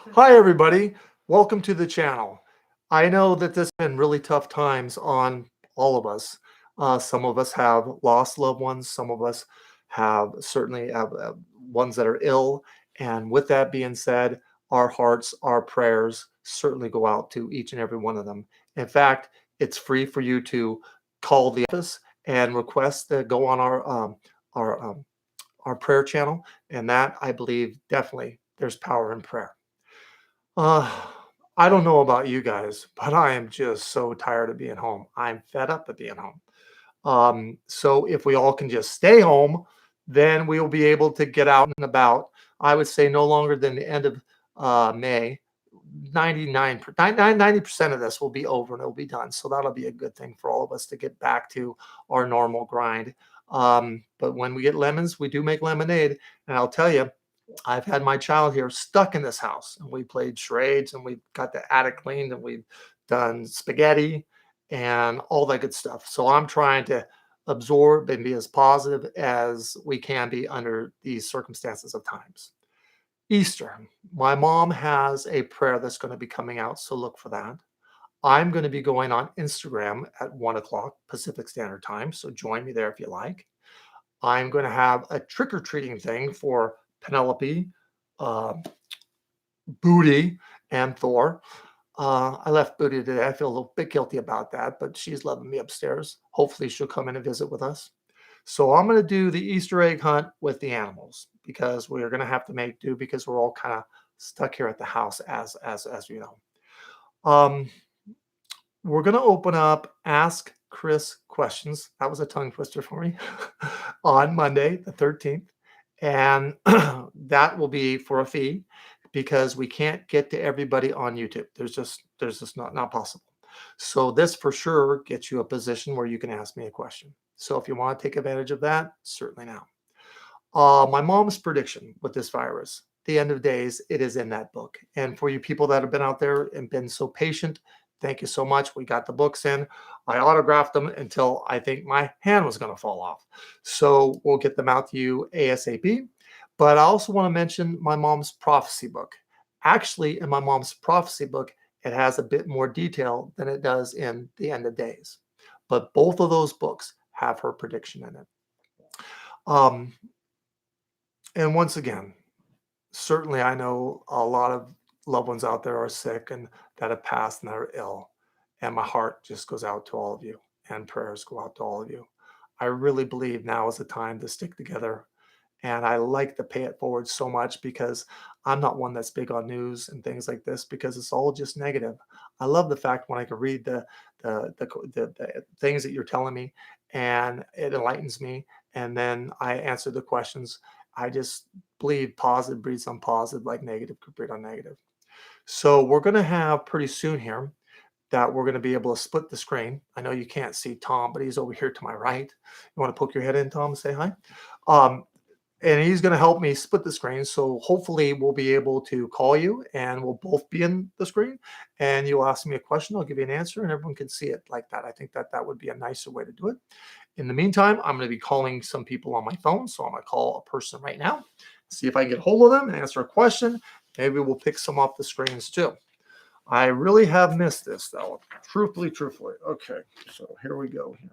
Hi, everybody. Welcome to the channel. I know that this has been really tough times on all of us. Some of us have lost loved ones. Some of us have certainly have ones that are ill. And with that being said, our hearts, our prayers certainly go out to each and every one of them. In fact, it's free for you to call the office and request to go on our our prayer channel. And that, I believe, definitely there's power in prayer. Uh, I don't know about you guys, but I am just so tired of being home. I'm fed up of being home. So if we all can just stay home, then we'll be able to get out and about. I would say no longer than the end of May. 90% of this will be over and it'll be done. So that'll be a good thing for all of us to get back to our normal grind. But when we get lemons, we do make lemonade. And I'll tell you, I've had my child here stuck in this house, and we played charades, and we got the attic cleaned, and we've done spaghetti and all that good stuff. So I'm trying to absorb and be as positive as we can be under these circumstances of times. Easter. My mom has a prayer that's going to be coming out, so look for that. I'm going to be going on Instagram at 1 o'clock Pacific Standard Time, so join me there if you like. I'm going to have a trick or treating thing for Penelope, uh, Booty, and Thor. I left Booty today. I feel a little bit guilty about that, but she's loving me upstairs. Hopefully, she'll come in and visit with us. So I'm going to do the Easter egg hunt with the animals because we're going to have to make do because we're all kind of stuck here at the house, as you know. Um, we're going to open up Ask Chris questions. That was a tongue twister for me on Monday, the 13th. And that will be for a fee because we can't get to everybody on YouTube. There's just not possible. So this for sure gets you a position where you can ask me a question. So if you want to take advantage of that, certainly now. My mom's prediction with this virus, the end of days, it is in that book. And for you people that have been out there and been so patient, thank you so much. We got the books in. I autographed them until I think my hand was going to fall off. So we'll get them out to you ASAP. But I also want to mention my mom's prophecy book. Actually, in my mom's prophecy book, it has a bit more detail than it does in the end of days. But both of those books have her prediction in it. Um, and once again, certainly I know a lot of loved ones out there are sick and that have passed and that are ill. And my heart just goes out to all of you, and prayers go out to all of you. I really believe now is the time to stick together. And I like to pay it forward so much because I'm not one that's big on news and things like this because it's all just negative. I love the fact when I can read the things that you're telling me, and it enlightens me, and then I answer the questions. I just believe positive breeds on positive, like negative could breed on negative. So we're going to have pretty soon here that we're going to be able to split the screen. I know you can't see Tom, but he's over here to my right. You want to poke your head in, Tom, and say hi? Um, and he's going to help me split the screen. So hopefully we'll be able to call you and we'll both be in the screen and you'll ask me a question. I'll give you an answer and everyone can see it like that. I think that that would be a nicer way to do it. In the meantime, I'm going to be calling some people on my phone. So I'm going to call a person right now, see if I can get hold of them and answer a question. Maybe we'll pick some off the screens too. I really have missed this though. Truthfully. Okay, so here we go here.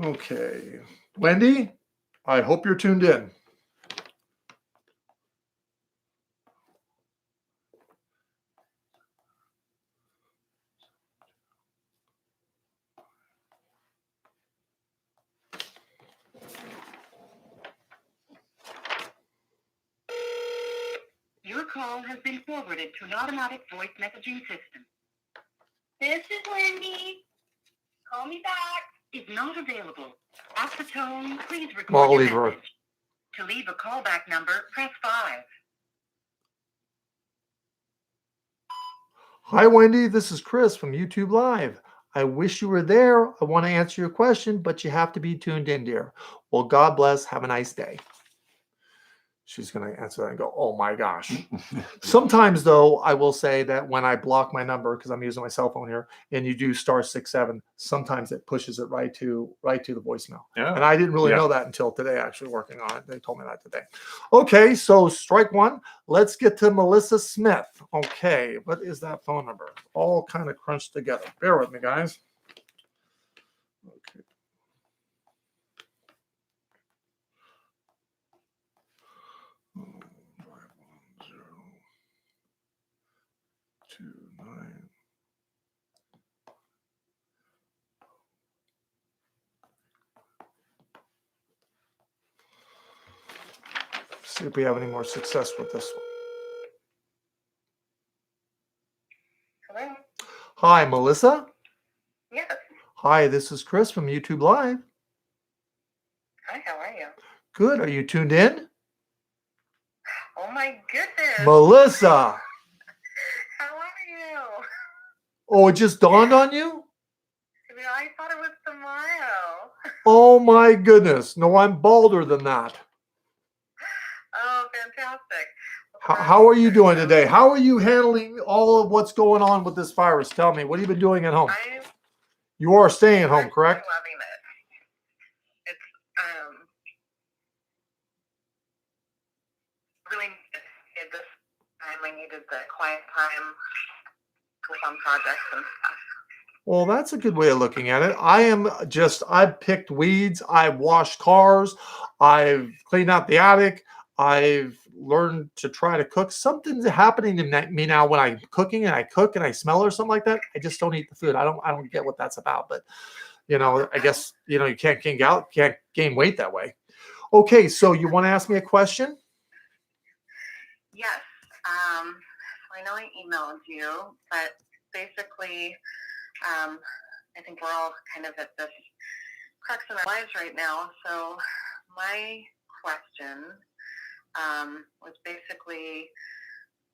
Okay, Wendy, I hope you're tuned in. Your call has been forwarded to an automatic voice messaging system. This is Wendy. Call me back. Is not available. At the tone, please record your message. To leave a callback number, press 5. Hi, Wendy. This is Chris from YouTube Live. I wish you were there. I want to answer your question, but you have to be tuned in, dear. Well, God bless. Have a nice day. She's going to answer that and go, oh my gosh. Sometimes, though, I will say that when I block my number, because I'm using my cell phone here, and you do *67, sometimes it pushes it right to the voicemail. Yeah. And I didn't really know that until today, actually working on it. They told me that today. Okay, so strike one. Let's get to Melissa Smith. Okay, what is that phone number? All kind of crunched together. Bear with me, guys. Okay. See if we have any more success with this one. Hello? Hi, Melissa. Yes. Hi, this is Chris from YouTube Live. Hi, how are you? Good. Are you tuned in? Oh my goodness. Melissa. How are you? Oh, it just dawned on you? I thought it was tomorrow. Oh my goodness. No, I'm balder than that. Oh, fantastic. How are you doing today? How are you handling all of what's going on with this virus? Tell me, what have you been doing at home? You are staying at home, correct? I'm loving it. It's really needed this time. I needed the quiet time for some projects and stuff. Well, that's a good way of looking at it. I've picked weeds, I've washed cars, I've cleaned out the attic, I've learned to try to cook. Something's happening to me now when I'm cooking and I cook and I smell or something like that. I just don't eat the food. I don't get what that's about, but I guess, you can't gain weight that way. Okay, so you want to ask me a question? Yes. I know I emailed you, but basically, I think we're all kind of at this crux in our lives right now. So my question was basically,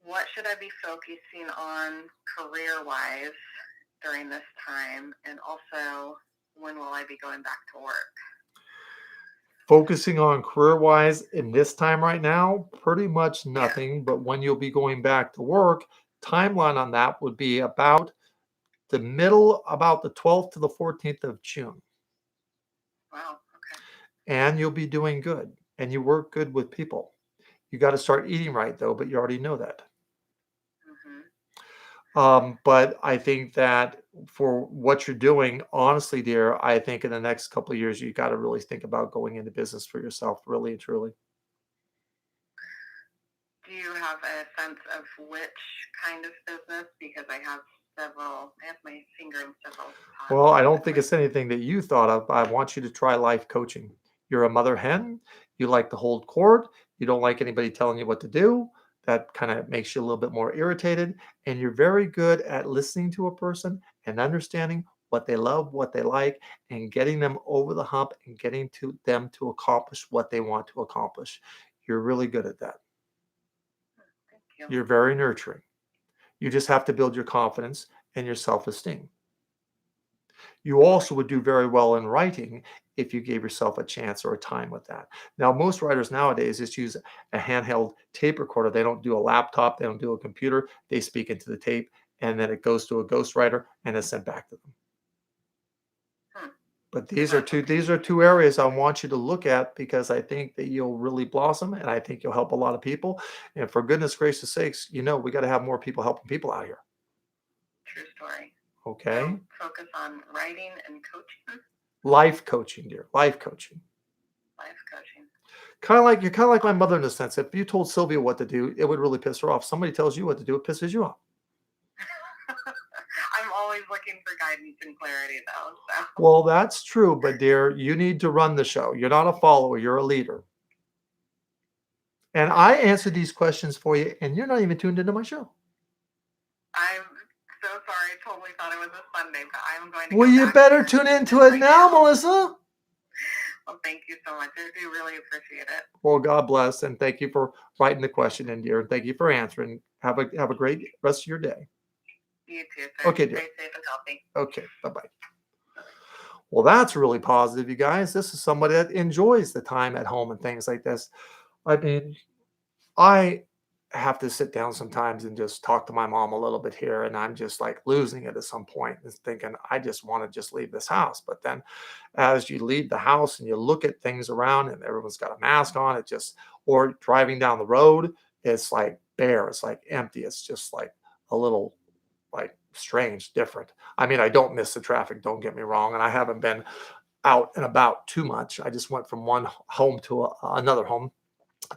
what should I be focusing on career-wise during this time? And also, when will I be going back to work? Focusing on career-wise in this time right now, pretty much nothing. But when you'll be going back to work, timeline on that would be about the 12th to the 14th of June. Wow, okay. And you'll be doing good. And you work good with people. You got to start eating right, though, but you already know that. But I think that for what you're doing, honestly, dear, I think in the next couple of years, you got to really think about going into business for yourself, really and truly. Do you have a sense of which kind of business? Because I have my finger in several pots. Well, I don't think it's anything that you thought of. I want you to try life coaching. You're a mother hen. You like to hold court. You don't like anybody telling you what to do. That kind of makes you a little bit more irritated. And you're very good at listening to a person and understanding what they love, what they like, and getting them over the hump and getting to them to accomplish what they want to accomplish. You're really good at that. Thank you. You're very nurturing. You just have to build your confidence and your self-esteem. You also would do very well in writing if you gave yourself a chance or a time with that. Now, most writers nowadays just use a handheld tape recorder. They don't do a laptop. They don't do a computer. They speak into the tape, and then it goes to a ghostwriter and is sent back to them. But these are two areas I want you to look at, because I think that you'll really blossom, and I think you'll help a lot of people. And for goodness gracious sakes, we got to have more people helping people out here. True story. Okay. So focus on writing and coaching. Life coaching, dear. Life coaching. Life coaching. You're kind of like my mother in a sense. If you told Sylvia what to do, it would really piss her off. Somebody tells you what to do, it pisses you off. I'm always looking for guidance and clarity, though. So. Well, that's true, but dear, you need to run the show. You're not a follower. You're a leader. And I answered these questions for you, and you're not even tuned into my show. I'm so sorry. I totally thought it was a Sunday, but I'm going to. Well, you better tune into it now, Melissa. Well, thank you so much. I do really appreciate it. Well, God bless, and thank you for writing the question in, dear. Thank you for answering. Have a great rest of your day. You too, sir. Okay, dear. Stay safe and healthy. Okay, bye-bye. Well, that's really positive, you guys. This is somebody that enjoys the time at home and things like this. I mean, I have to sit down sometimes and just talk to my mom a little bit here, and I'm just like losing it at some point and thinking I just want to just leave this house. But then as you leave the house and you look at things around and everyone's got a mask on, it just, or driving down the road, it's like bare, it's like empty, it's just like a little like strange, different. I mean, I don't miss the traffic, don't get me wrong, and I haven't been out and about too much. I just went from one home to another home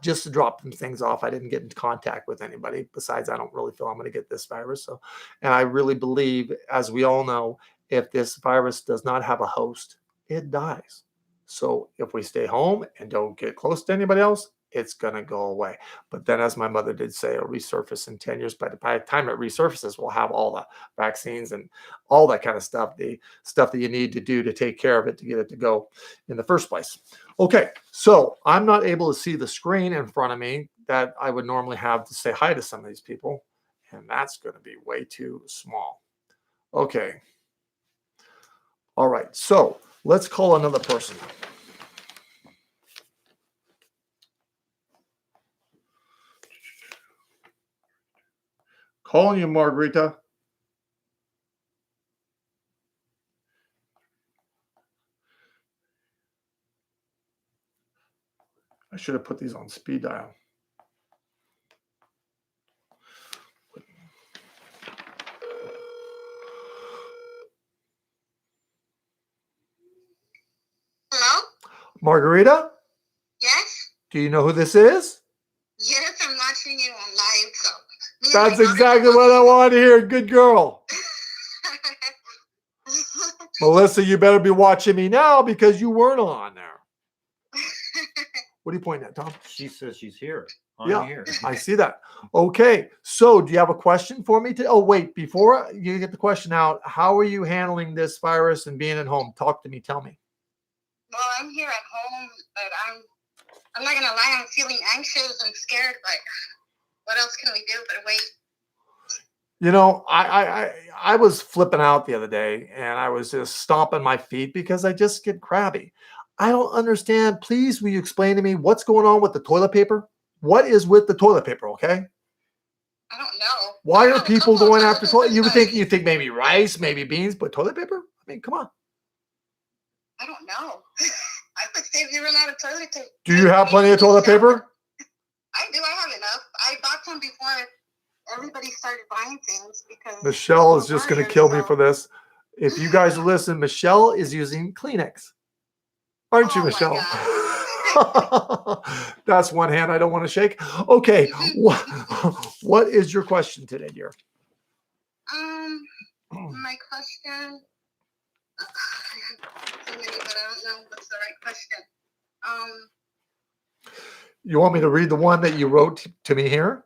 just to drop them things off. I didn't get into contact with anybody. Besides, I don't really feel I'm going to get this virus. So, and I really believe, as we all know, if this virus does not have a host, it dies. So if we stay home and don't get close to anybody else, it's going to go away. But then, as my mother did say, it'll resurface in 10 years. By the time it resurfaces, we'll have all the vaccines and all that kind of stuff, the stuff that you need to do to take care of it to get it to go in the first place. Okay, so I'm not able to see the screen in front of me that I would normally have to say hi to some of these people, and that's going to be way too small. Okay. All right, so let's call another person. Calling you, Margarita. I should have put these on speed dial. Hello? Margarita, Yes? do you know who this is? Yes, I'm watching you on live, so. me and That's my daughter exactly are what I watching want to hear. Good girl. you. Melissa, you better be watching me now because you weren't on there. What are you pointing at, Tom? She says she's here. Yeah. I'm here. I see that. Okay. So do you have a question for me? Oh, wait, before you get the question out, how are you handling this virus and being at home? Talk to me. Tell me. Well, I'm here at home, but I'm not gonna lie, I'm feeling anxious and scared, but what else can we do but wait? You know, I was flipping out the other day and I was just stomping my feet because I just get crabby. I don't understand. Please, will you explain to me what's going on with the toilet paper? What is with the toilet paper? Okay. I don't know. Why I are have a people couple of going after toilet? papers, but You think maybe rice, maybe beans, but toilet paper? I mean, come on. I don't know. I would say if you run out of toilet paper. Do you have plenty of toilet paper? I do. I have enough. I bought some before everybody started buying things because Michelle is people just going to worried, kill me so- for this. If you guys listen, Michelle is using Kleenex. Aren't you, Oh my Michelle? God. That's one hand I don't want to shake. Okay. What is your question today, dear? My question. I have so many, but I don't know what's the right question. You want me to read the one that you wrote to me here?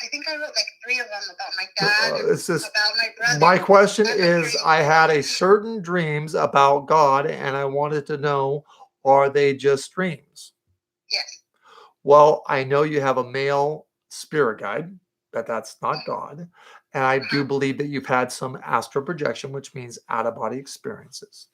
I think I wrote like 3 of them about my dad, It's just, about my brother. my question That's a is, dream. I had a certain dreams about God, and I wanted to know, are they just dreams? Yes. Well, I know you have a male spirit guide, that's not God. And I do believe that you've had some astral projection, which means out-of-body experiences.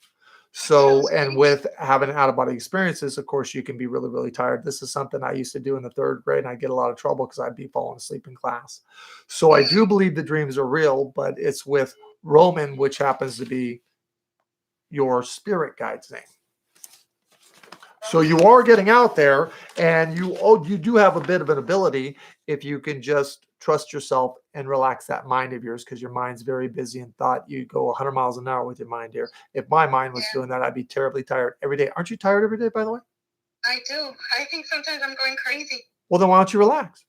So, and with having out-of-body experiences, of course, you can be really, really tired. This is something I used to do in the 3rd grade, and I get a lot of trouble because I'd be falling asleep in class. So I do believe the dreams are real, but it's with Roman, which happens to be your spirit guide's name. So you are getting out there, and you do have a bit of an ability if you can just trust yourself and relax that mind of yours, because your mind's very busy and thought you go 100 miles an hour with your mind here. If my mind was doing that, I'd be terribly tired every day. Aren't you tired every day, by the way? I do. I think sometimes I'm going crazy. Well, then why don't you relax?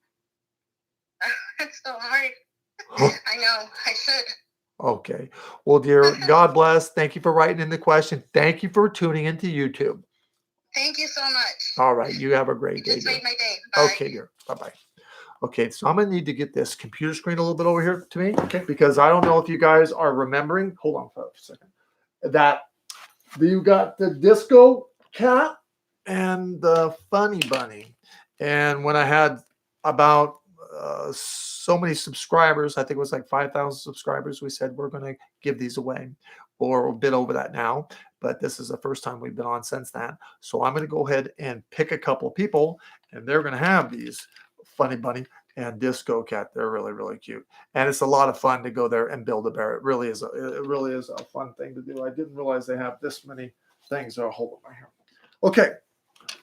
It's so hard. I know. I should. Okay. Well, dear, God bless. Thank you for writing in the question. Thank you for tuning into YouTube. Thank you so much. All right. You have a great You day, just dear. made my day. Bye. Okay, dear. Bye-bye. Okay, so I'm going to need to get this computer screen a little bit over here to me, because I don't know if you guys are remembering. Hold on for a second. That you got the disco cat and the funny bunny. And when I had about so many subscribers, I think it was like 5,000 subscribers, we said we're going to give these away, or a bit over that now. but this is the first time we've been on since then. So I'm going to go ahead and pick a couple of people, and they're going to have these Funny Bunny and Disco Cat. They're really, really cute. And it's a lot of fun to go there and build a bear. It really is a fun thing to do. I didn't realize they have this many things. Oh, hold on my hair. Okay.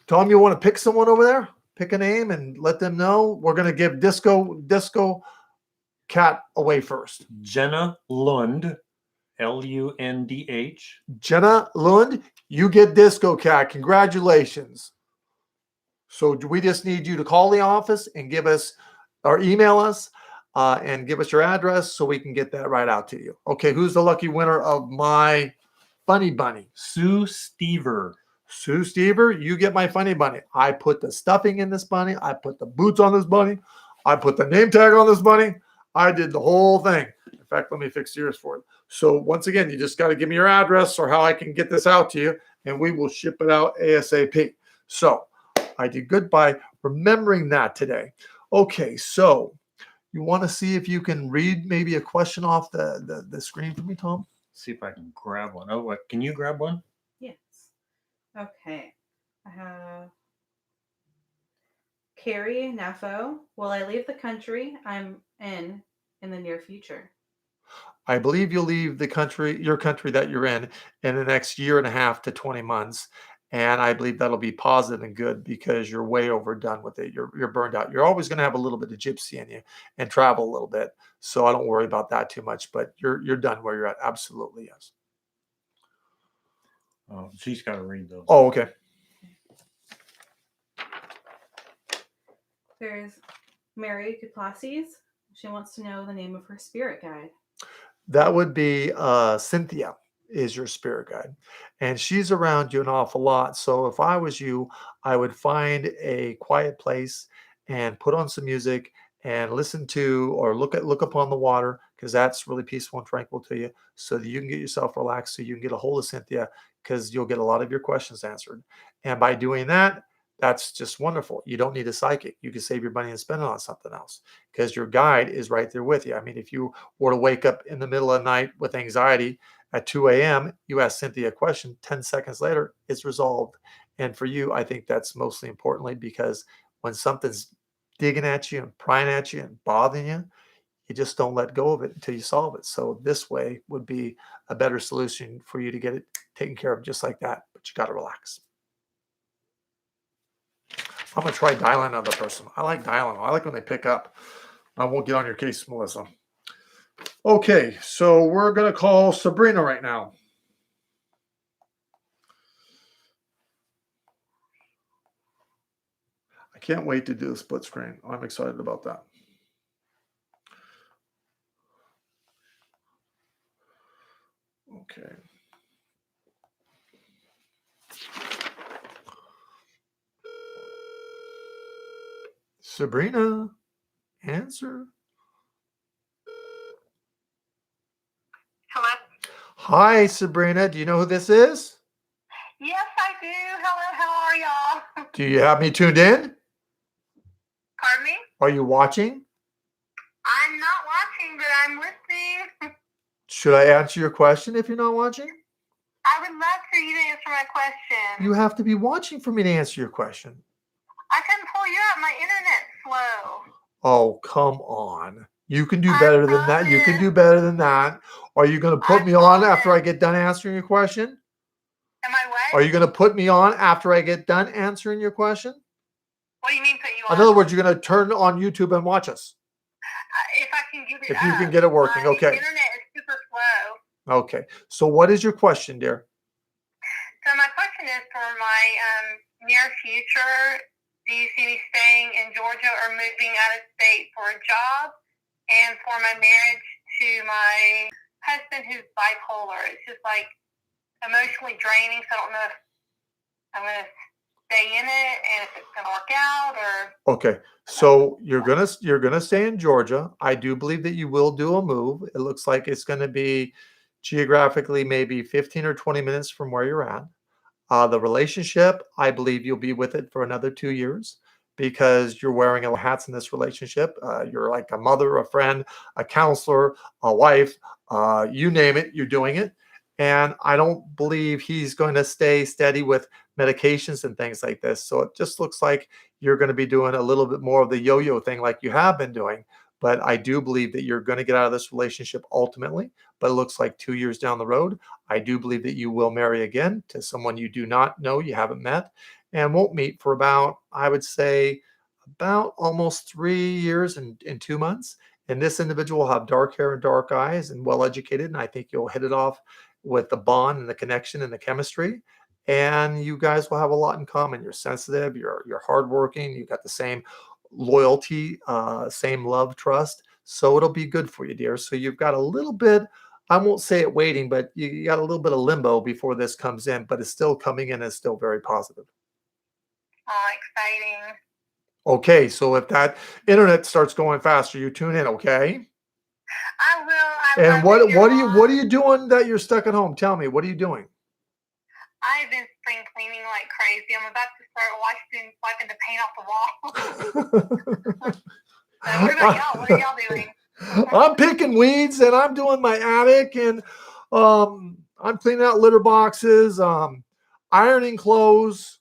Tom, you want to pick someone over there? Pick a name and let them know. We're going to give Disco Cat away first. Jenna Lund, Lundh. Jenna Lund, you get Disco Cat. Congratulations. So we just need you to call the office and give us or email us and give us your address so we can get that right out to you. Okay, who's the lucky winner of my Funny Bunny? Sue Stever. Sue Stever, you get my Funny Bunny. I put the stuffing in this bunny. I put the boots on this bunny. I put the name tag on this bunny. I did the whole thing. In fact, let me fix yours for you. So once again, you just got to give me your address or how I can get this out to you, and we will ship it out ASAP. So I did good by remembering that today. Okay, so you want to see if you can read maybe a question off the screen for me, Tom? See if I can grab one. Oh, what? Can you grab one? Yes. Okay. I have Carrie Nafo. Will I leave the country I'm in the near future? I believe you'll leave the country, your country that you're in the next year and a half to 20 months. And I believe that'll be positive and good because you're way overdone with it. You're burned out. You're always going to have a little bit of gypsy in you and travel a little bit. So I don't worry about that too much, but you're done where you're at. Absolutely, yes. Oh, she's got to read those. Oh, okay. There's Mary Duplessis. She wants to know the name of her spirit guide. That would be Cynthia is your spirit guide. And she's around you an awful lot. So if I was you, I would find a quiet place and put on some music and listen to or look upon the water, because that's really peaceful and tranquil to you, so that you can get yourself relaxed, so you can get a hold of Cynthia, because you'll get a lot of your questions answered. And by doing that, that's just wonderful. You don't need a psychic. You can save your money and spend it on something else because your guide is right there with you. I mean, if you were to wake up in the middle of the night with anxiety at 2 a.m., you ask Cynthia a question, 10 seconds later, it's resolved. And for you, I think that's mostly importantly because when something's digging at you and prying at you and bothering you, you just don't let go of it until you solve it. So this way would be a better solution for you to get it taken care of just like that. But you got to relax. I'm going to try dialing another person. I like dialing. I like when they pick up. I won't get on your case, Melissa. Okay, so we're going to call Sabrina right now. I can't wait to do the split screen. I'm excited about that. Okay. Sabrina, answer. Hello? Hi, Sabrina. Do you know who this is? Yes, I do. Hello, how are y'all? Do you have me tuned in? Pardon me? Are you watching? I'm not watching, but I'm listening. Should I answer your question if you're not watching? I would love for you to answer my question. You have to be watching for me to answer your question. I couldn't pull you up. My internet's slow. Oh, come on. You can do better than that. You can do better than that. Are you going to put me on after I get done answering your question? Am I what? Are you going to put me on after I get done answering your question? What do you mean put you on? In other words, you're going to turn on YouTube and watch us. If I can get it If you can get it working, my okay. internet is super slow. Okay. So what is your question, dear? So my question is for my near future. Do you see me staying in Georgia or moving out of state for a job? And for my marriage to my husband who's bipolar. It's just like emotionally draining. So I don't know if I'm going to stay in it and if it's going to work out or. Okay. So you're gonna stay in Georgia. I do believe that you will do a move. It looks like it's going to be geographically maybe 15 or 20 minutes from where you're at. The relationship, I believe you'll be with it for another 2 years because you're wearing a lot of hats in this relationship. You're like a mother, a friend, a counselor, a wife, you name it, you're doing it. And I don't believe he's going to stay steady with medications and things like this. So it just looks like you're going to be doing a little bit more of the yo-yo thing like you have been doing. But I do believe that you're going to get out of this relationship ultimately. But it looks like 2 years down the road, I do believe that you will marry again to someone you do not know, you haven't met, and won't meet for about, I would say, about almost 3 years and 2 months. And this individual will have dark hair and dark eyes and well educated. And I think you'll hit it off with the bond and the connection and the chemistry. And you guys will have a lot in common. You're sensitive, you're hardworking, you got the same loyalty, same love, trust. So it'll be good for you, dear. So you've got a little bit, I won't say it waiting, but you got a little bit of limbo before this comes in, but it's still coming in as still very positive. Oh, exciting. Okay, so if that internet starts going faster, you tune in, okay? I will. I And love that you're what are on. you doing that you're stuck at home? Tell me, what are you doing? I've been spring cleaning like crazy. I'm about to start wiping the paint off the wall. So what about y'all? What are y'all doing? I'm picking weeds and I'm doing my attic and I'm cleaning out litter boxes, ironing clothes.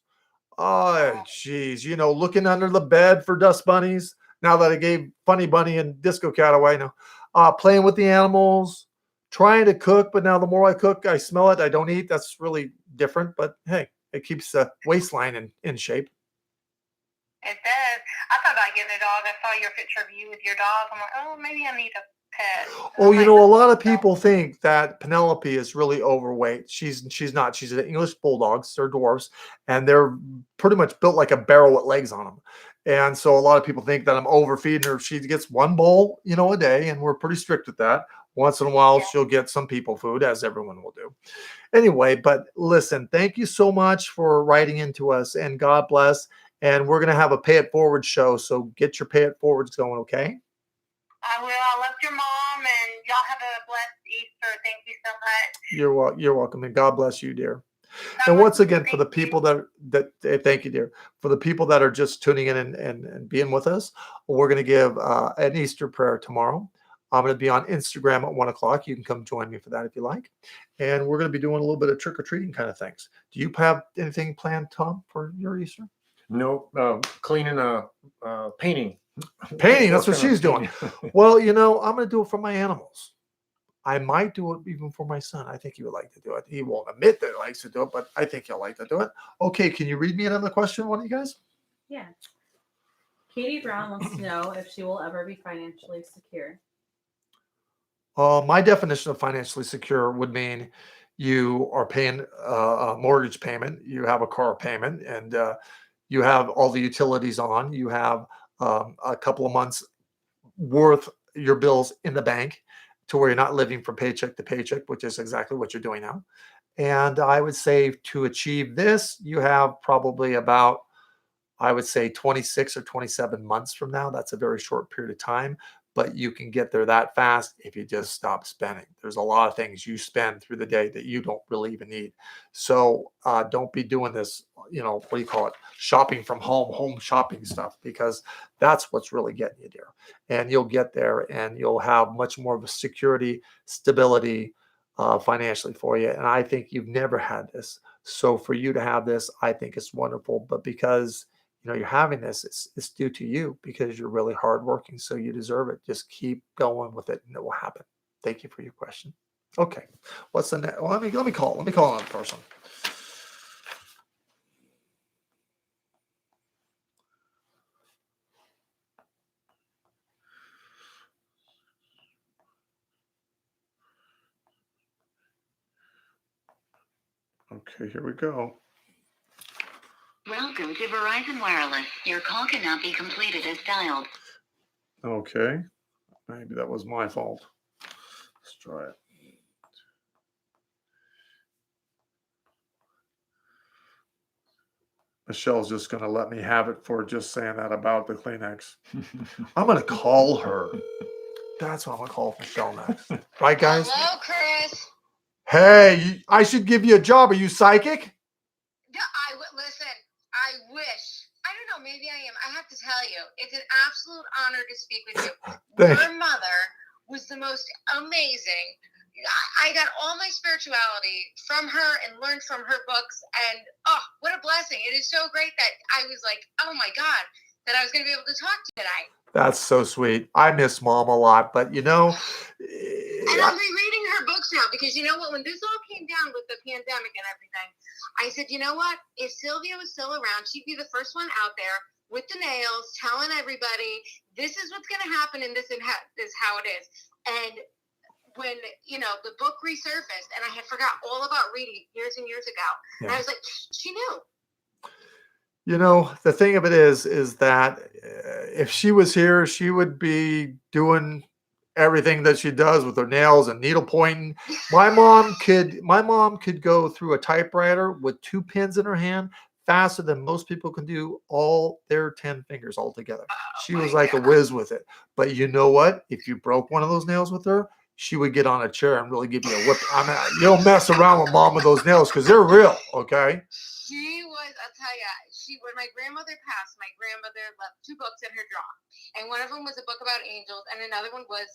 Oh, geez, looking under the bed for dust bunnies. Now that I gave Funny Bunny and Disco Cat away, now playing with the animals, trying to cook. But now the more I cook, I smell it. I don't eat. That's really different. But hey, it keeps the waistline in shape. It does. I thought about getting a dog. I saw your picture of you with your dog. I'm like, oh, maybe I need a pet. Oh, a lot of people think that Penelope is really overweight. She's not. She's an English bulldogs. They're dwarfs, and they're pretty much built like a barrel with legs on them. And so a lot of people think that I'm overfeeding her. She gets one bowl, a day, and we're pretty strict with that. Once in a while, she'll get some people food, as everyone will do. Anyway, but listen, thank you so much for writing into us, and God bless. And we're going to have a Pay It Forward show, so get your Pay It Forwards going, okay? I will. I love your mom, and y'all have a blessed Easter. Thank you so much. You're welcome, and God bless you, dear. And once again, for the people that thank you, dear, for the people that are just tuning in and being with us, we're going to give an Easter prayer tomorrow. I'm going to be on Instagram at 1:00. You can come join me for that if you like. And we're going to be doing a little bit of trick or treating kind of things. Do you have anything planned, Tom, for your Easter? Nope. Cleaning, painting. Painting. That's what she's doing. Painting. Well, I'm going to do it for my animals. I might do it even for my son. I think he would like to do it. He won't admit that he likes to do it, but I think he'll like to do it. Okay, can you read me another question, one of you guys? Yeah. Katie Brown wants to know if she will ever be financially secure. My definition of financially secure would mean you are paying a mortgage payment, you have a car payment, and you have all the utilities on. You have a couple of months worth your bills in the bank to where you're not living from paycheck to paycheck, which is exactly what you're doing now. And I would say to achieve this, you have probably about, I would say 26 or 27 months from now. That's a very short period of time, but you can get there that fast if you just stop spending. There's a lot of things you spend through the day that you don't really even need. So don't be doing this, what do you call it? Shopping from home shopping stuff, because that's what's really getting you there. And you'll get there and you'll have much more of a security, stability financially for you. And I think you've never had this. So for you to have this, I think it's wonderful. But because you're having this, it's due to you because you're really hardworking. So you deserve it. Just keep going with it and it will happen. Thank you for your question. Okay. What's the next? Well, let me call another person. Okay, here we go. Welcome to Verizon Wireless. Your call cannot be completed as dialed. Okay. Maybe that was my fault. Let's try it. Michelle's just going to let me have it for just saying that about the Kleenex. I'm going to call her. That's what I'm going to call Michelle next. Right, guys? Hello, Chris. Hey, I should give you a job. Are you psychic? Listen, I wish. I don't know, maybe I am. I have to tell you, it's an absolute honor to speak with you. Your mother was the most amazing. I got all my spirituality from her and learned from her books. And oh, what a blessing. It is so great that I was like, oh my God, that I was going to be able to talk to you tonight. That's so sweet. I miss Mom a lot, but you know, And I'm rereading her books now because you know what? When this all came down with the pandemic and everything, I said, you know what? If Sylvia was still around, she'd be the first one out there with the nails, telling everybody, this is what's going to happen and this is how it is. And when, you know, the book resurfaced and I had forgot all about reading years and years ago, and I was like, she knew. you know, the thing of it is that if she was here, she would be doing everything that she does with her nails and needle pointing. My mom could go through a typewriter with 2 pens in her hand faster than most people can do all their 10 fingers all together. She was like a whiz with it. But you know what? If you broke one of those nails with her, she would get on a chair and really give you a whip. I mean, you don't mess around with Mom with those nails because they're real, okay? She was, I'll tell you, when my grandmother passed, my grandmother left 2 books in her drawer. And one of them was a book about angels, and another one was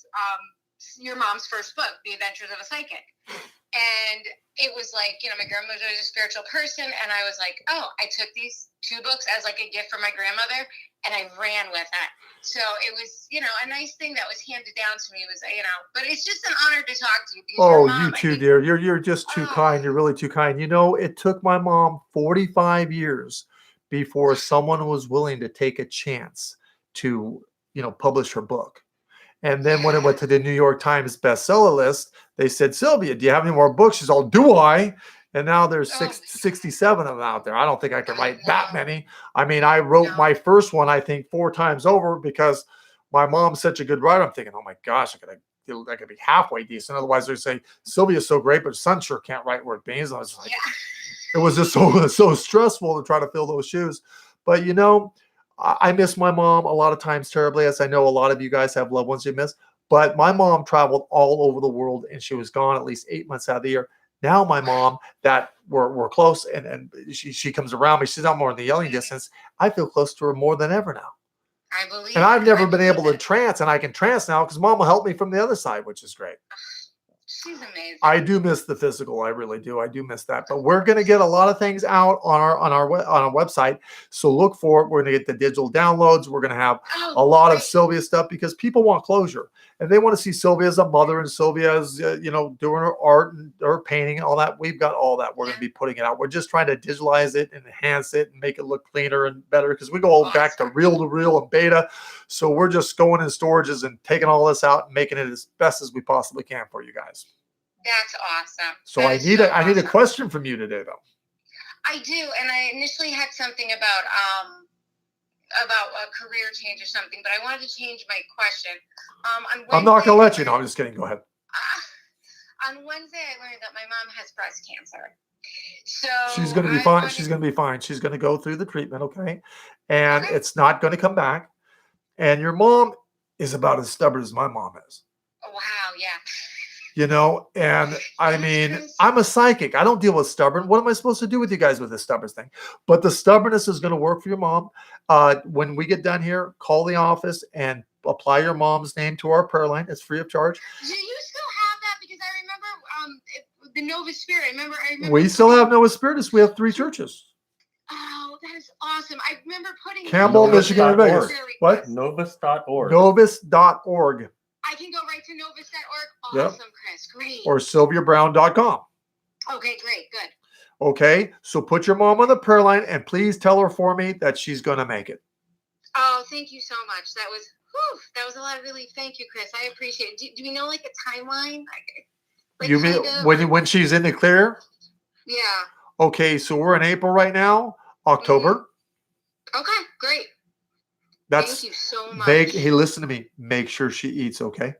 your mom's first book, The Adventures of a Psychic. And it was like, you know, my grandmother was a spiritual person, and I was like, oh, I took these 2 books as like a gift from my grandmother, and I ran with it. So it was, you know, a nice thing that was handed down to me was, you know, but it's just an honor to talk to you. Because Oh, your mom, you too, dear. You're just too kind. You're really too kind. You know, it took my mom 45 years before someone was willing to take a chance to, you know, publish her book. And then when it went to the New York Times bestseller list, they said, Sylvia, do you have any more books? She's all, do I? And now there's 67 of them out there. I don't think I can write that many. I mean, I wrote my first one, I think, 4 times over because my mom's such a good writer. I'm thinking, oh my gosh, I could be halfway decent. Otherwise, they say Sylvia's so great, but son sure can't write word beans. I was like, it was just so stressful to try to fill those shoes. But you know, I miss my mom a lot of times terribly, as I know a lot of you guys have loved ones you miss. But my mom traveled all over the world, and she was gone at least 8 months out of the year. Now my mom, that we're close, and she comes around me. She's not more in the yelling distance. I feel close to her more than ever now. I believe. And I've never been able to trance, and I can trance now because Mom will help me from the other side, which is great. She's amazing. I do miss the physical. I really do. I do miss that. But we're going to get a lot of things out on our website. So look for it. We're going to get the digital downloads. We're going to have a lot of Sylvia stuff because people want closure and they want to see Sylvia as a mother and Sylvia as you know, doing her art and her painting and all that. We've got all that. We're going to be putting it out. We're just trying to digitalize it and enhance it and make it look cleaner and better because we go back to reel and beta. So we're just going in storages and taking all this out and making it as best as we possibly can for you guys. That's awesome. So I need a question from you today, though. I do, and I initially had something about a career change or something, but I wanted to change my question. I'm not going to let you know. I'm just kidding. Go ahead. On Wednesday, I learned that my mom has breast cancer. So she's going to be fine. She's going to be fine. She's going to go through the treatment, okay? And it's not going to come back. And your mom is about as stubborn as my mom is. Wow, yeah. You know, and I mean, I'm a psychic. I don't deal with stubborn. What am I supposed to do with you guys with this stubborn thing? But the stubbornness is going to work for your mom. When we get done here, call the office and apply your mom's name to our prayer line. It's free of charge. Do you still have that? Because I remember the Nova Spirit. I remember we still have Nova Spiritus. We have 3 churches. Oh, that is awesome. I remember putting Campbell, Michigan, and Vegas. What? Novus.org. Novus.org. I can go right to novus.org. Awesome, Chris. Great. Or SylviaBrowne.com. Okay, great. Good. Okay, so put your mom on the prayer line and please tell her for me that she's going to make it. Oh, thank you so much. That was a lot of relief. Thank you, Chris. I appreciate it. Do we know like a timeline? You mean when she's in the clear? Yeah. Okay, so we're in April right now. October. Okay, great. Thank you so much. Hey, listen to me. Make sure she eats, okay?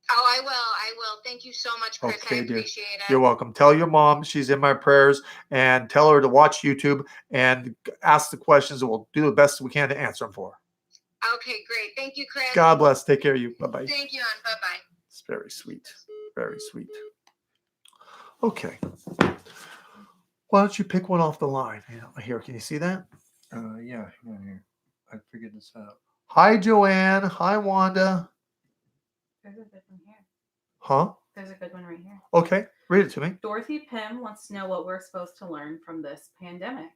Oh, I will. Thank you so much, Chris. Okay, I appreciate it. You're welcome. Tell your mom she's in my prayers and tell her to watch YouTube and ask the questions and we'll do the best we can to answer them for her. Okay, great. Thank you, Chris. God bless. Take care of you. Bye-bye. Thank you, hon. Bye-bye. It's very sweet. Very sweet. Okay. Why don't you pick one off the line? Here, can you see that? Yeah, here. I figured this out. Hi, Joanne. Hi, Wanda. There's a different here. Huh? There's a good one right here. Okay, read it to me. Dorothy Pym wants to know what we're supposed to learn from this pandemic.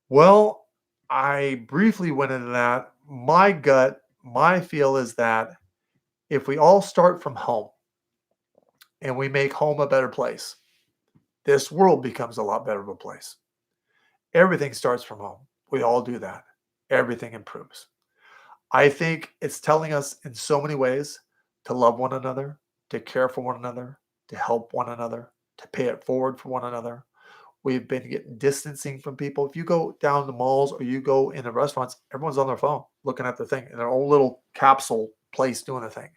Well, I briefly went into that. My gut, my feel is that if we all start from home and we make home a better place, this world becomes a lot better of a place. Everything starts from home. We all do that. Everything improves. I think it's telling us in so many ways to love one another, to care for one another, to help one another, to pay it forward for one another. We've been getting distancing from people. If you go down the malls or you go into restaurants, everyone's on their phone looking at their thing in their own little capsule place doing a thing.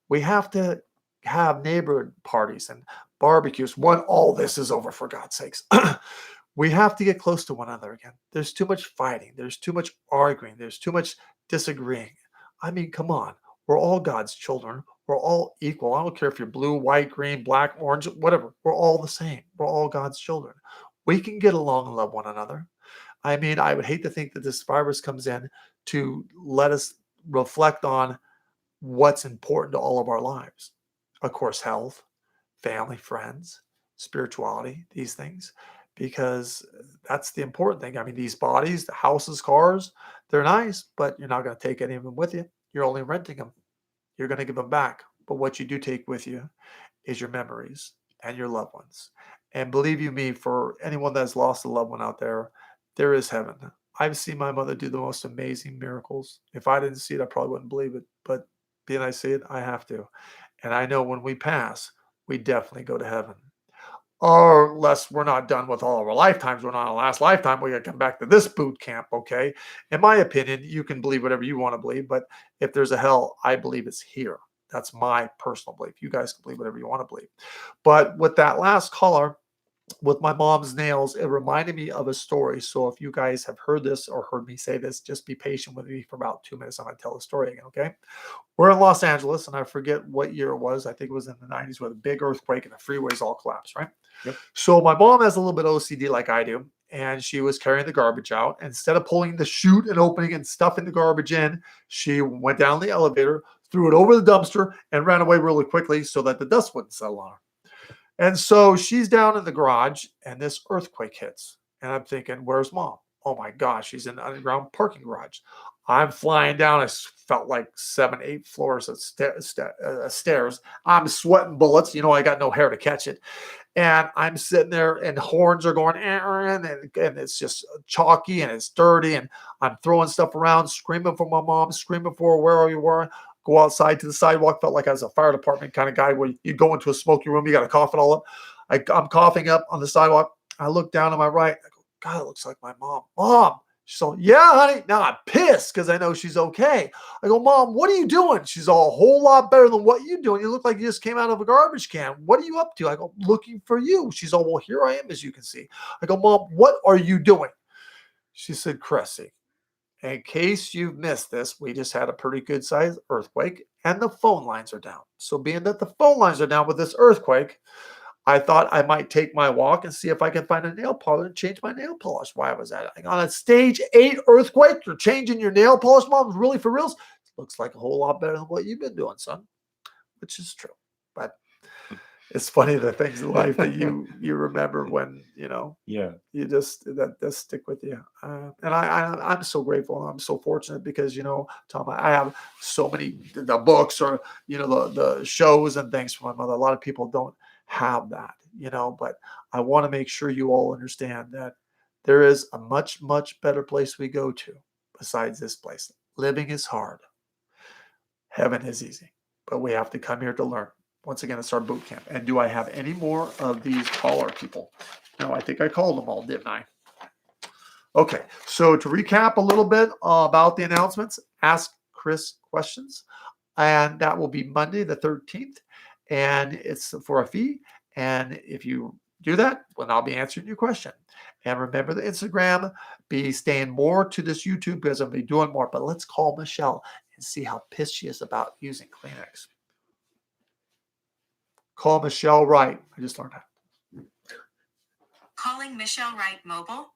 We have to have neighborhood parties and barbecues when all this is over, for God's sakes. We have to get close to one another again. There's too much fighting. There's too much arguing. There's too much disagreeing. I mean, come on. We're all God's children. We're all equal. I don't care if you're blue, white, green, black, orange, whatever. We're all the same. We're all God's children. We can get along and love one another. I mean, I would hate to think that this virus comes in to let us reflect on what's important to all of our lives. Of course, health, family, friends, spirituality, these things, because that's the important thing. I mean, these bodies, the houses, cars, they're nice, but you're not going to take any of them with you. You're only renting them. You're going to give them back. But what you do take with you is your memories and your loved ones. And believe you me, for anyone that's lost a loved one out there is heaven. I've seen my mother do the most amazing miracles. If I didn't see it, I probably wouldn't believe it. But being I see it, I have to. And I know when we pass, we definitely go to heaven. Or unless we're not done with all of our lifetimes, we're not in our last lifetime, we got to come back to this boot camp, okay? In my opinion, you can believe whatever you want to believe, but if there's a hell, I believe it's here. That's my personal belief. You guys can believe whatever you want to believe. But with that last caller, with my mom's nails, it reminded me of a story. So if you guys have heard this or heard me say this, just be patient with me for about 2 minutes. I'm going to tell the story again, okay? We're in Los Angeles, and I forget what year it was. I think it was in the 90s with a big earthquake and the freeways all collapsed, right? Yep. So my mom has a little bit of OCD like I do, and she was carrying the garbage out. Instead of pulling the chute and opening and stuffing the garbage in, she went down the elevator, threw it over the dumpster, and ran away really quickly so that the dust wouldn't settle on her. And so she's down in the garage, and this earthquake hits. And I'm thinking, where's mom? Oh my gosh, she's in the underground parking garage. I'm flying down. I felt like 7, 8 floors of stairs. I'm sweating bullets. You know, I got no hair to catch it. And I'm sitting there, and horns are going, and it's just chalky and it's dirty. And I'm throwing stuff around, screaming for my mom, screaming for her, where you were. Go outside to the sidewalk. Felt like I was a fire department kind of guy where you go into a smoky room, you got to cough it all up. I'm coughing up on the sidewalk. I look down to my right. I go, God, it looks like my mom. Mom. She's all, yeah, honey. Now I'm pissed because I know she's okay. I go, Mom, what are you doing? She's all, a whole lot better than what you're doing. You look like you just came out of a garbage can. What are you up to? I go, looking for you. She's all, well, here I am, as you can see. I go, Mom, what are you doing? She said, Cressy, in case you've missed this, we just had a pretty good sized earthquake and the phone lines are down. So being that the phone lines are down with this earthquake, I thought I might take my walk and see if I can find a nail polish and change my nail polish. Why was that? Like, on a stage 8 earthquake, you're changing your nail polish, Mom? Really, for reals? Looks like a whole lot better than what you've been doing, son. Which is true. But it's funny the things in life that you remember when, Yeah. you just that stick with you. And I'm so grateful. I'm so fortunate because, Tom, I have so many the books or, the shows and things from my mother. A lot of people don't have that, but I want to make sure you all understand that there is a much, much better place we go to besides this place. Living is hard. Heaven is easy, but we have to come here to learn. Once again, it's our boot camp. And do I have any more of these caller people? No, I think I called them all, didn't I? Okay, so to recap a little bit about the announcements, ask Chris questions, and that will be Monday the 13th, and it's for a fee. And if you do that, well, I'll be answering your question. And remember the Instagram, be staying more to this YouTube because I'll be doing more. But let's call Michelle and see how pissed she is about using Kleenex. Call Michelle Wright. I just learned that. Calling Michelle Wright Mobile.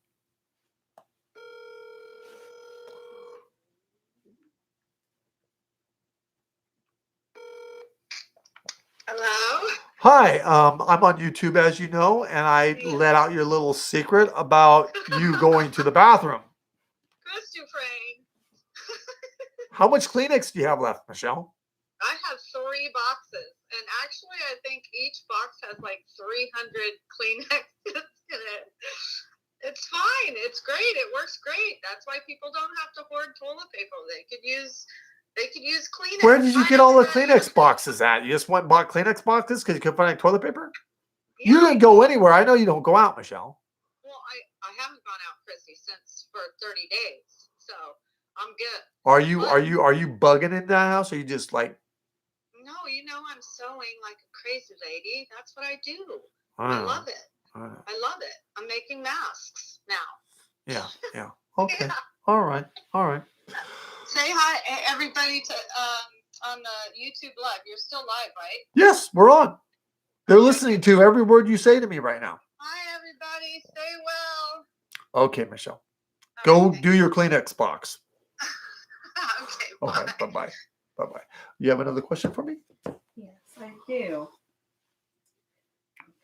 Hi, I'm on YouTube, as you know, and I let out your little secret about you going to the bathroom. Chris Dufresne. How much Kleenex do you have left, Michelle? I have 3 boxes, and actually, I think each box has like 300 Kleenexes in it. It's fine. It's great. It works great. That's why people don't have to hoard toilet paper. They could use Kleenex. Where did you get all the Fine. Kleenex boxes at? You just went and bought Kleenex boxes because you couldn't find any toilet paper? Yeah, You didn't go anywhere. I know you don't go out, Michelle. Well, I haven't gone out, Chrissy, since for 30 days, so I'm good. Are you bugging in that house, or you just like? No, I'm sewing like a crazy lady. That's what I do. I I don't know. love it. I don't know. I love it. I'm making masks now. Yeah. Okay. Yeah. All right. Say hi, everybody, to on the YouTube live. You're still live, right? Yes, we're on. They're listening to every word you say to me right now. Hi, everybody. Stay well. Okay, Michelle. Go Okay. do your Kleenex box. Okay. Okay, Bye. bye-bye. You have another question for me? Yes, I do.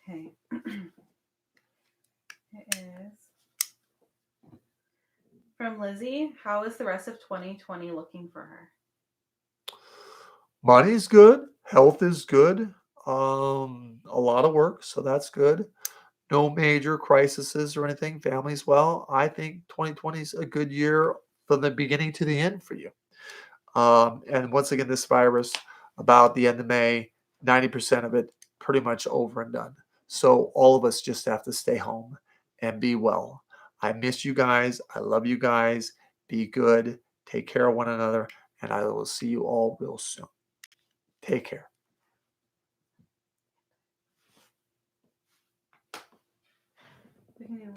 Okay. It is from Lizzie. How is the rest of 2020 looking for her? Money's good. Health is good. A lot of work, so that's good. No major crises or anything. Family's well. I think 2020 is a good year from the beginning to the end for you. And once again, this virus, about the end of May, 90% of it pretty much over and done. So all of us just have to stay home and be well. I miss you guys. I love you guys. Be good. Take care of one another. And I will see you all real soon. Take care. We can do